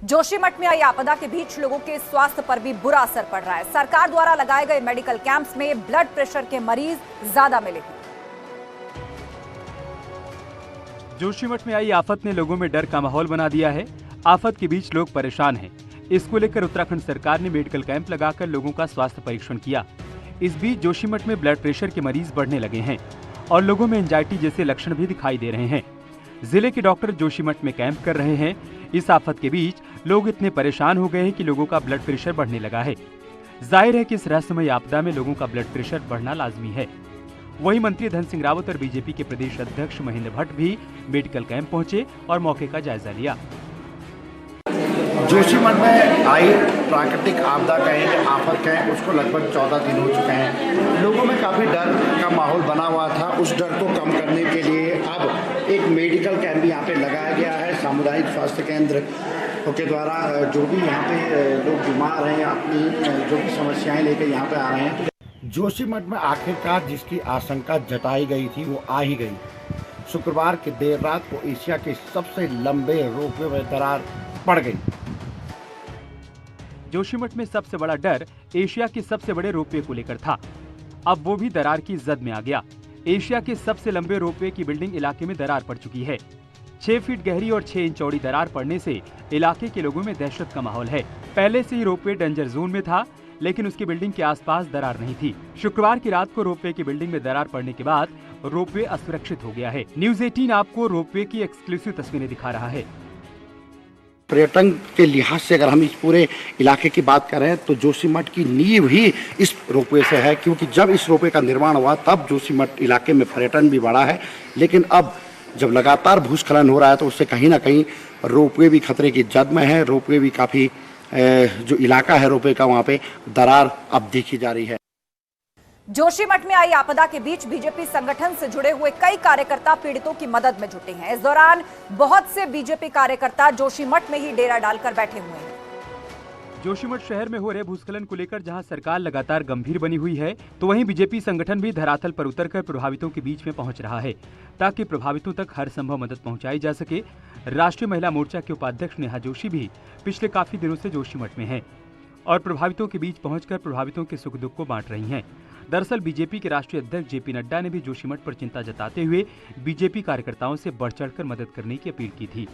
जोशीमठ में आई आपदा के बीच लोगों के स्वास्थ्य पर भी बुरा असर पड़ रहा है। सरकार द्वारा लगाए गए मेडिकल कैंप्स में ब्लड प्रेशर के मरीज ज्यादा मिले हैं। जोशीमठ में आई आफत ने लोगों में डर का माहौल बना दिया है। आफत के बीच लोग परेशान हैं। इसको लेकर उत्तराखंड सरकार ने मेडिकल कैंप लगाकर लोगों का स्वास्थ्य परीक्षण किया। इस बीच जोशीमठ में ब्लड प्रेशर के मरीज बढ़ने लगे हैं और लोगों में एंजाइटी जैसे लक्षण भी दिखाई दे रहे हैं। जिले के डॉक्टर जोशीमठ में कैंप कर रहे हैं। इस आफत के बीच लोग इतने परेशान हो गए हैं कि लोगों का ब्लड प्रेशर बढ़ने लगा है। जाहिर है कि इस रहस्यमय आपदा में लोगों का ब्लड प्रेशर बढ़ना लाजमी है। वहीं मंत्री धन सिंह रावत और बीजेपी के प्रदेश अध्यक्ष महेंद्र भट्ट भी मेडिकल कैंप पहुंचे और मौके का जायजा लिया। जोशीमठ में आई प्राकृतिक आपदा कहें, आफत कहें, उसको लगभग 14 दिन हो चुके हैं। लोगों में काफ़ी डर का माहौल बना हुआ था। उस डर को कम करने के लिए अब एक मेडिकल कैंप भी यहाँ पे लगाया गया है। सामुदायिक स्वास्थ्य केंद्र के द्वारा जो भी यहाँ पे लोग बीमार हैं, अपनी जो भी समस्याएं लेकर यहाँ पे आ रहे हैं। जोशीमठ में आखिरकार जिसकी आशंका जताई गई थी वो आ ही गई। शुक्रवार की देर रात को एशिया के सबसे लंबे रोपवे में दरार पड़ गई। जोशीमठ में सबसे बड़ा डर एशिया के सबसे बड़े रोपवे को लेकर था। अब वो भी दरार की जद में आ गया। एशिया के सबसे लंबे रोपवे की बिल्डिंग इलाके में दरार पड़ चुकी है। 6 फीट गहरी और 6 इंच चौड़ी दरार पड़ने से इलाके के लोगों में दहशत का माहौल है। पहले से ही रोपवे डेंजर जोन में था, लेकिन उसकी बिल्डिंग के आसपास दरार नहीं थी। शुक्रवार की रात को रोपवे की बिल्डिंग में दरार पड़ने के बाद रोपवे असुरक्षित हो गया है। न्यूज़ 18 आपको रोपवे की एक्सक्लूसिव तस्वीरें दिखा रहा है। पर्यटन के लिहाज से अगर हम इस पूरे इलाके की बात करें तो जोशीमठ की नींव ही इस रोपवे से है, क्योंकि जब इस रोपवे का निर्माण हुआ तब जोशीमठ इलाके में पर्यटन भी बढ़ा है। लेकिन अब जब लगातार भूस्खलन हो रहा है तो उससे कहीं ना कहीं रोपवे भी खतरे की जद में है। रोपवे भी काफ़ी जो इलाका है रोपवे का, वहाँ पे दरार अब देखी जा रही है। जोशीमठ में आई आपदा के बीच बीजेपी संगठन से जुड़े हुए कई कार्यकर्ता पीड़ितों की मदद में जुटे हैं। इस दौरान बहुत से बीजेपी कार्यकर्ता जोशीमठ में ही डेरा डालकर बैठे हुए हैं। जोशीमठ शहर में हो रहे भूस्खलन को लेकर जहां सरकार लगातार गंभीर बनी हुई है, तो वहीं बीजेपी संगठन भी धरातल पर उतरकर प्रभावितों के बीच में पहुंच रहा है, ताकि प्रभावितों तक हर संभव मदद पहुंचाई जा सके। राष्ट्रीय महिला मोर्चा के उपाध्यक्ष नेहा जोशी भी पिछले काफी दिनों से जोशीमठ में हैं और प्रभावितों के बीच पहुंचकर प्रभावितों के सुख दुख को बांट रही हैं। दरअसल बीजेपी के राष्ट्रीय अध्यक्ष जेपी नड्डा ने भी जोशीमठ पर चिंता जताते हुए बीजेपी कार्यकर्ताओं से बढ़ चढ़कर मदद करने की अपील की थी,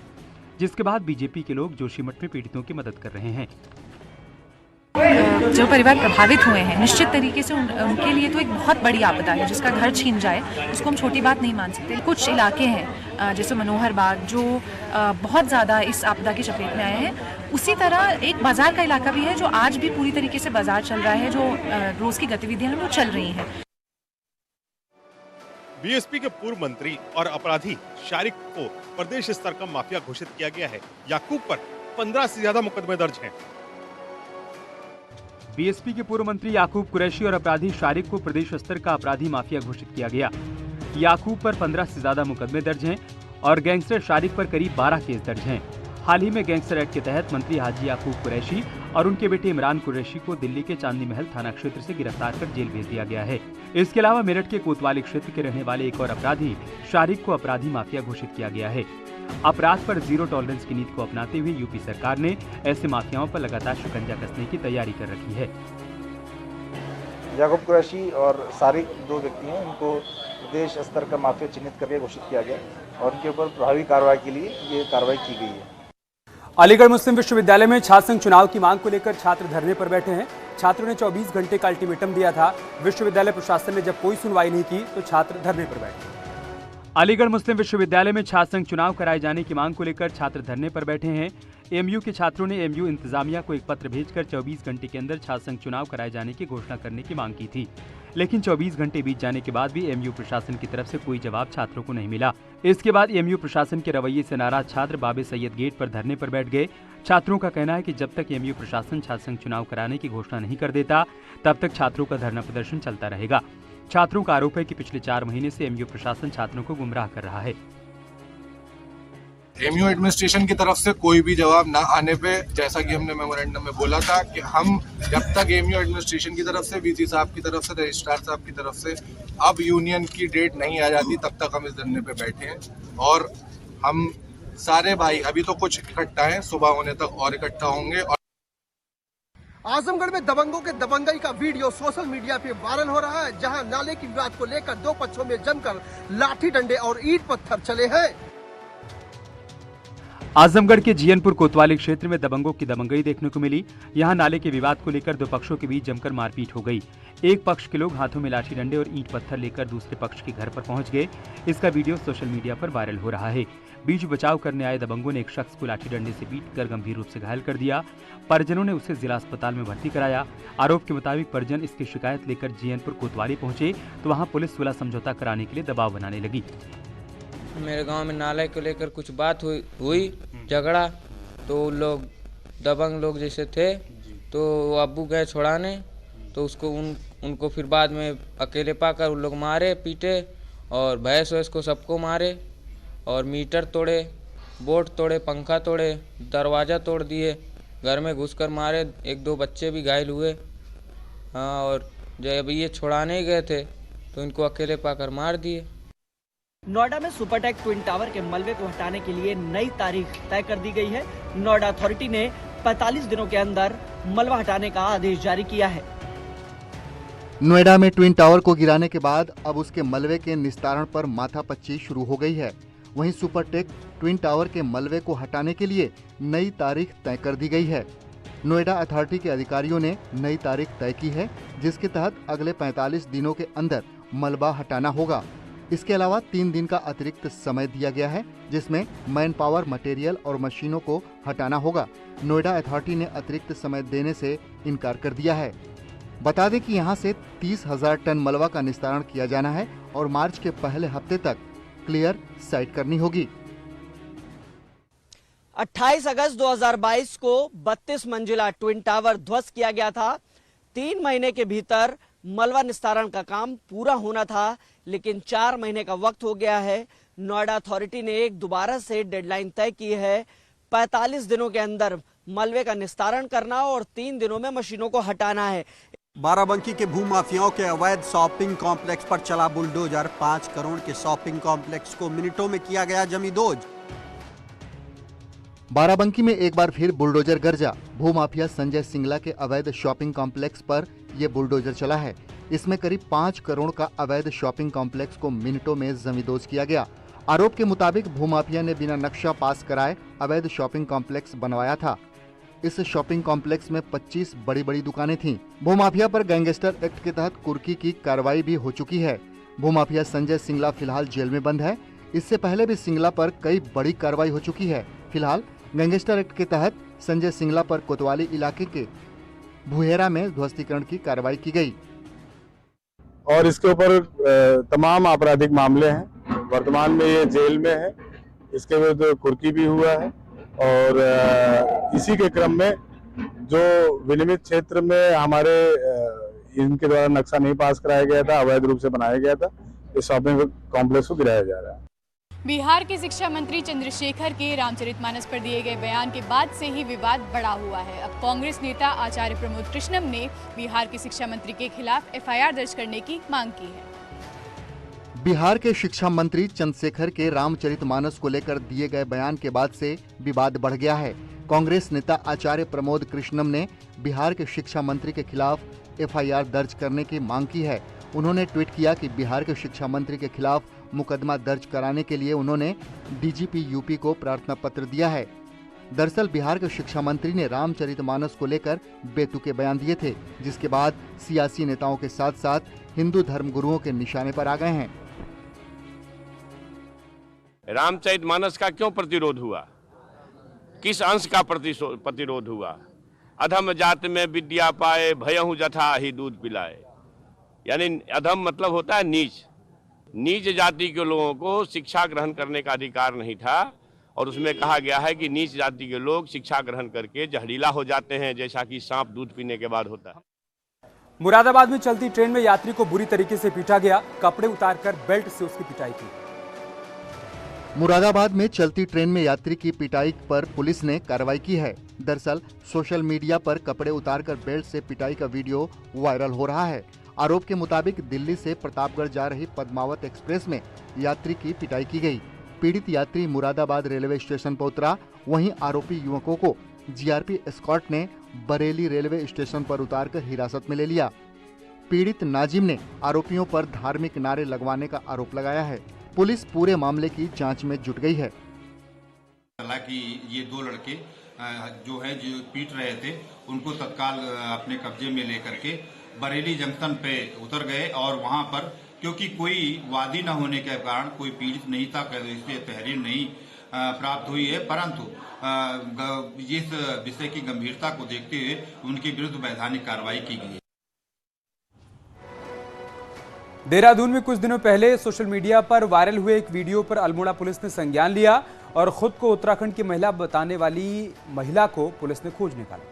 जिसके बाद बीजेपी के लोग जोशीमठ में पीड़ितों की मदद कर रहे हैं। जो परिवार प्रभावित हुए हैं, निश्चित तरीके से उनके लिए तो एक बहुत बड़ी आपदा है। जिसका घर छीन जाए उसको हम छोटी बात नहीं मान सकते। कुछ इलाके हैं जैसे मनोहर बाग जो बहुत ज़्यादा इस आपदा की चपेट में आए हैं। उसी तरह एक बाजार का इलाका भी है जो आज भी पूरी तरीके से बाजार चल रहा है, जो रोज की गतिविधियां वो चल रही हैं। बीएसपी के पूर्व मंत्री और अपराधी शारिक को प्रदेश स्तर का माफिया घोषित किया गया है। याकूब पर 15 से ज्यादा मुकदमे दर्ज हैं। बीएसपी के पूर्व मंत्री याकूब कुरैशी और अपराधी शारिक को प्रदेश स्तर का अपराधी माफिया घोषित किया गया। याकूब पर 15 से ज्यादा मुकदमे दर्ज हैं और गैंगस्टर शारिक पर करीब 12 केस दर्ज हैं। हाल ही में गैंगस्टर एक्ट के तहत मंत्री हाजी याकूब कुरैशी और उनके बेटे इमरान कुरैशी को दिल्ली के चांदनी महल थाना क्षेत्र से गिरफ्तार कर जेल भेज दिया गया है। इसके अलावा मेरठ के कोतवाली क्षेत्र के रहने वाले एक और अपराधी शारिक को अपराधी माफिया घोषित किया गया है। अपराध पर जीरो टॉलरेंस की नीति को अपनाते हुए यूपी सरकार ने ऐसे माफियाओं पर लगातार शिकंजा कसने की तैयारी कर रखी है। याकूब कुरैशी और शारिक 2 व्यक्ति हैं, उनको प्रदेश स्तर का माफिया चिन्हित करके घोषित किया गया और उनके ऊपर प्रभावी कार्रवाई के लिए ये कार्रवाई की गई है। अलीगढ़ मुस्लिम विश्वविद्यालय में छात्र संघ चुनाव की मांग को लेकर छात्र धरने पर बैठे हैं। छात्रों ने 24 घंटे का अल्टीमेटम दिया था। विश्वविद्यालय प्रशासन ने जब कोई सुनवाई नहीं की तो छात्र धरने पर बैठे। अलीगढ़ मुस्लिम विश्वविद्यालय में छात्र संघ चुनाव कराए जाने की मांग को लेकर छात्र धरने पर बैठे हैं। एमयू के छात्रों ने एमयू इंतजामिया को एक पत्र भेजकर 24 घंटे के अंदर छात्र संघ चुनाव कराए जाने की घोषणा करने की मांग की थी, लेकिन 24 घंटे बीत जाने के बाद भी एमयू प्रशासन की तरफ से कोई जवाब छात्रों को नहीं मिला। इसके बाद एमयू प्रशासन के रवैये से नाराज छात्र बाबे सैयद गेट पर धरने पर बैठ गए। छात्रों का कहना है कि जब तक एमयू प्रशासन छात्र संघ चुनाव कराने की घोषणा नहीं कर देता, तब तक छात्रों का धरना प्रदर्शन चलता रहेगा। छात्रों का आरोप है कि पिछले 4 महीने से एमयू प्रशासन छात्रों को गुमराह कर रहा है। एमयू एडमिनिस्ट्रेशन की तरफ से कोई भी जवाब ना आने पे, जैसा कि हमने मेमोरेंडम में बोला था कि हम जब तक एमयू एडमिनिस्ट्रेशन की तरफ से, वीसी साहब की तरफ से, रजिस्ट्रार साहब की तरफ से अब यूनियन की डेट नहीं आ जाती, तब तक हम इस धरने पे बैठे हैं। और हम सारे भाई अभी तो कुछ इकट्ठा हैं, सुबह होने तक और इकट्ठा होंगे। और आजमगढ़ में दबंगों के दबंगई का वीडियो सोशल मीडिया पे वायरल हो रहा है, जहां नाले की विवाद को लेकर दो पक्षों में जमकर लाठी डंडे और ईंट पत्थर चले हैं। आजमगढ़ के जियनपुर कोतवाली क्षेत्र में दबंगों की दबंगई देखने को मिली। यहां नाले के विवाद को लेकर दो पक्षों के बीच जमकर मारपीट हो गई। एक पक्ष के लोग हाथों में लाठी डंडे और ईंट पत्थर लेकर दूसरे पक्ष के घर पर पहुंच गए। इसका वीडियो सोशल मीडिया पर वायरल हो रहा है। बीच बचाव करने आए दबंगों ने एक शख्स को लाठी डंडे से पीटकर गंभीर रूप से घायल कर दिया। परिजनों ने उसे जिला अस्पताल में भर्ती कराया। आरोप के मुताबिक परिजन इसकी शिकायत लेकर जियनपुर कोतवाली पहुंचे तो वहां पुलिस सुलह समझौता कराने के लिए दबाव बनाने लगी। मेरे गांव में नाले को लेकर कुछ बात हुई झगड़ा, तो लोग दबंग लोग जैसे थे तो अब्बू गए छुड़ाने, तो उसको उनको फिर बाद में अकेले पाकर उन लोग मारे पीटे और भैंस वैस को सबको मारे और मीटर तोड़े, बोर्ड तोड़े, पंखा तोड़े, दरवाज़ा तोड़ दिए, घर में घुसकर मारे, एक दो बच्चे भी घायल हुए। हाँ, और जब ये छुड़ाने गए थे तो इनको अकेले पाकर मार दिए। नोएडा में सुपरटेक ट्विन टावर के मलबे को हटाने के लिए नई तारीख तय कर दी गई है। नोएडा अथॉरिटी ने 45 दिनों के अंदर मलबा हटाने का आदेश जारी किया है। नोएडा में ट्विन टावर को गिराने के बाद अब उसके मलबे के निस्तारण पर माथापच्ची शुरू हो गई है। वहीं सुपरटेक ट्विन टावर के मलबे को हटाने के लिए नई तारीख तय कर दी गई है। नोएडा अथॉरिटी के अधिकारियों ने नई तारीख तय की है, जिसके तहत अगले 45 दिनों के अंदर मलबा हटाना होगा। इसके अलावा 3 दिन का अतिरिक्त समय दिया गया है, जिसमें मैन पावर, मटेरियल और मशीनों को हटाना होगा। नोएडा अथॉरिटी ने अतिरिक्त समय देने से इनकार कर दिया है। बता दें कि यहां से 30,000 टन मलबा का निस्तारण किया जाना है और मार्च के पहले हफ्ते तक क्लियर साइट करनी होगी। 28 अगस्त 2022 को 32 मंजिला ट्विन टावर ध्वस्त किया गया था। 3 महीने के भीतर मलबा निस्तारण का काम पूरा होना था, लेकिन 4 महीने का वक्त हो गया है। नोएडा अथॉरिटी ने एक दोबारा से डेडलाइन तय की है। 45 दिनों के अंदर मलबे का निस्तारण करना और 3 दिनों में मशीनों को हटाना है। बाराबंकी के भूमाफियाओं के अवैध शॉपिंग कॉम्प्लेक्स पर चला बुलडोजर। 5 करोड़ के शॉपिंग कॉम्प्लेक्स को मिनटों में किया गया जमींदोज। बाराबंकी में एक बार फिर बुलडोजर गरजा। भूमाफिया संजय सिंगला के अवैध शॉपिंग कॉम्प्लेक्स पर यह बुलडोजर चला है। इसमें करीब 5 करोड़ का अवैध शॉपिंग कॉम्प्लेक्स को मिनटों में जमींदोज किया गया। आरोप के मुताबिक भूमाफिया ने बिना नक्शा पास कराए अवैध शॉपिंग कॉम्प्लेक्स बनवाया था। इस शॉपिंग कॉम्प्लेक्स में 25 बड़ी बड़ी दुकानें थीं। भूमाफिया पर गैंगस्टर एक्ट के तहत कुर्की की कार्रवाई भी हो चुकी है। भूमाफिया संजय सिंगला फिलहाल जेल में बंद है। इससे पहले भी सिंगला पर कई बड़ी कार्रवाई हो चुकी है। फिलहाल गैंगस्टर एक्ट के तहत संजय सिंगला पर कोतवाली इलाके के भुहेरा में ध्वस्तीकरण की कार्रवाई की गई और इसके ऊपर तमाम आपराधिक मामले हैं। वर्तमान में ये जेल में है। इसके विरुद्ध कुर्की भी हुआ है और इसी के क्रम में जो विनिमित क्षेत्र में हमारे इनके द्वारा नक्शा नहीं पास कराया गया था, अवैध रूप से बनाया गया था, इस शॉपिंग कॉम्प्लेक्स को गिराया जा रहा है। बिहार के शिक्षा मंत्री चंद्रशेखर के रामचरितमानस पर दिए गए बयान के बाद से ही विवाद बढ़ा हुआ है। अब कांग्रेस नेता आचार्य प्रमोद कृष्णम ने बिहार के शिक्षा मंत्री के खिलाफ एफआईआर दर्ज करने की मांग की है। बिहार के शिक्षा मंत्री चंद्रशेखर के रामचरितमानस को लेकर दिए गए बयान के बाद से विवाद बढ़ गया है। कांग्रेस नेता आचार्य प्रमोद कृष्णम ने बिहार के शिक्षा मंत्री के खिलाफ एफआईआर दर्ज करने की मांग की है। उन्होंने ट्वीट किया कि बिहार के शिक्षा मंत्री के खिलाफ मुकदमा दर्ज कराने के लिए उन्होंने डीजीपी यूपी को प्रार्थना पत्र दिया है। दरअसल बिहार के शिक्षा मंत्री ने रामचरितमानस को लेकर बेतुके बयान दिए थे, जिसके बाद सियासी नेताओं के साथ साथ हिंदू धर्मगुरुओं के निशाने पर आ गए हैं। रामचरितमानस का क्यों प्रतिरोध हुआ? किस अंश का प्रतिरोध हुआ? अधम जात में विद्या पाए, भयहु जथा ही दूध पिलाए। यानी अधम मतलब होता है नीच। नीच जाति के लोगों को शिक्षा ग्रहण करने का अधिकार नहीं था और उसमें कहा गया है कि नीच जाति के लोग शिक्षा ग्रहण करके जहरीला हो जाते हैं, जैसा कि सांप दूध पीने के बाद होता है। मुरादाबाद में चलती ट्रेन में यात्री को बुरी तरीके से पीटा गया। कपड़े उतारकर बेल्ट से उसकी पिटाई की। मुरादाबाद में चलती ट्रेन में यात्री की पिटाई पर पुलिस ने कार्रवाई की है। दरअसल सोशल मीडिया पर कपड़े उतारकर बेल्ट से पिटाई का वीडियो वायरल हो रहा है। आरोप के मुताबिक दिल्ली से प्रतापगढ़ जा रही पद्मावत एक्सप्रेस में यात्री की पिटाई की गई। पीड़ित यात्री मुरादाबाद रेलवे स्टेशन पर उतरा। वहीं आरोपी युवकों को जीआरपी एस्कॉर्ट ने बरेली रेलवे स्टेशन पर उतारकर हिरासत में ले लिया। पीड़ित नाजिम ने आरोपियों पर धार्मिक नारे लगवाने का आरोप लगाया है। पुलिस पूरे मामले की जांच में जुट गई है। हालांकि ये दो लड़के जो पीट रहे थे उनको तत्काल अपने कब्जे में लेकर के बरेली जंक्शन पे उतर गए और वहां पर क्योंकि कोई वादी न होने के कारण कोई पीड़ित नहीं था, इसलिए तहरीर नहीं प्राप्त हुई है, परंतु इस विषय की गंभीरता को देखते हुए उनके विरुद्ध वैधानिक कार्रवाई की गई है। देहरादून में कुछ दिनों पहले सोशल मीडिया पर वायरल हुए एक वीडियो पर अल्मोड़ा पुलिस ने संज्ञान लिया और खुद को उत्तराखंड की महिला बताने वाली महिला को पुलिस ने खोज निकाला।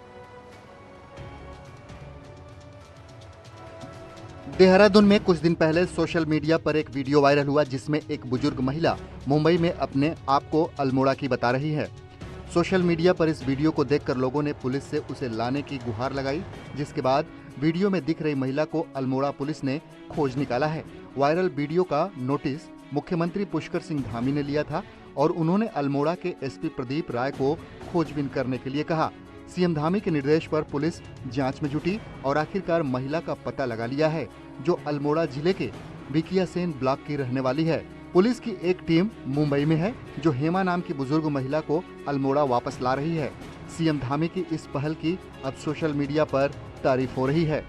देहरादून में कुछ दिन पहले सोशल मीडिया पर एक वीडियो वायरल हुआ जिसमें एक बुजुर्ग महिला मुंबई में अपने आप को अल्मोड़ा की बता रही है। सोशल मीडिया पर इस वीडियो को देखकर लोगों ने पुलिस से उसे लाने की गुहार लगाई, जिसके बाद वीडियो में दिख रही महिला को अल्मोड़ा पुलिस ने खोज निकाला है। वायरल वीडियो का नोटिस मुख्यमंत्री पुष्कर सिंह धामी ने लिया था और उन्होंने अल्मोड़ा के एसपी प्रदीप राय को खोजबीन करने के लिए कहा। सीएम धामी के निर्देश पर पुलिस जांच में जुटी और आखिरकार महिला का पता लगा लिया है, जो अल्मोड़ा जिले के विकियासेन ब्लॉक की रहने वाली है। पुलिस की एक टीम मुंबई में है जो हेमा नाम की बुजुर्ग महिला को अल्मोड़ा वापस ला रही है। सीएम धामी की इस पहल की अब सोशल मीडिया पर तारीफ हो रही है।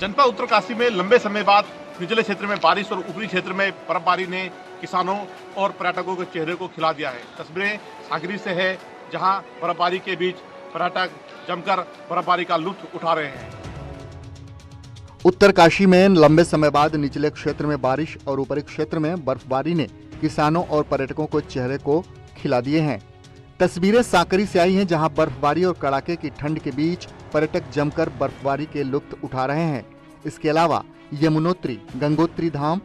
जनपद उत्तरकाशी में लंबे समय बाद निचले क्षेत्र में बारिश और ऊपरी क्षेत्र में बर्फबारी ने किसानों और पर्यटकों के चेहरे को खिला दिया है। तस्वीरें सागरी से है, जहां बर्फबारी के बीच पर्यटक जमकर बर्फबारी का लुत्फ उठा रहे हैं। उत्तरकाशी में लंबे समय बाद निचले क्षेत्र में बारिश और ऊपरी क्षेत्र में बर्फबारी ने किसानों और पर्यटकों को चेहरे को खिला दिए हैं। तस्वीरें साकरी से आई हैं, जहां बर्फबारी और कड़ाके की ठंड के बीच पर्यटक जमकर बर्फबारी के लुत्फ उठा रहे हैं। इसके अलावा यमुनोत्री, गंगोत्री धाम,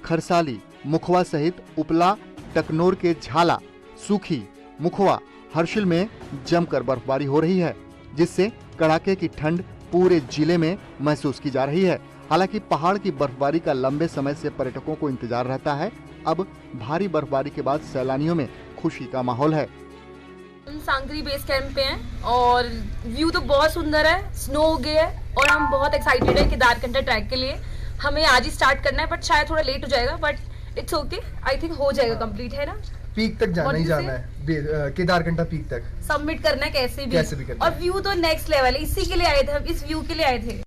खरसाली, मुखवा सहित उपला, टकनोर के झाला, सूखी, मुखवा, हर्षिल में जमकर बर्फबारी हो रही है, जिससे कड़ाके की ठंड पूरे जिले में महसूस की जा रही है। हालांकि पहाड़ की बर्फबारी का लंबे समय से पर्यटकों को इंतजार रहता है। अब भारी बर्फबारी के बाद सैलानियों में खुशी का माहौल है। हम सांकरी बेस कैंप पे हैं और व्यू तो बहुत सुंदर है, स्नो हो गया है और हम बहुत एक्साइटेड है केदारकंठा ट्रैक के लिए। हमें आज ही स्टार्ट करना है, बट शायद थोड़ा लेट हो जाएगा, but it's okay, I think हो जाएगा कंप्लीट, है ना। पीक तक जाना ही जाना है, केदारकंठा पीक तक सबमिट करना है कैसे भी करना। और व्यू तो नेक्स्ट लेवल है, इसी के लिए आए थे हम, इस व्यू के लिए आए थे।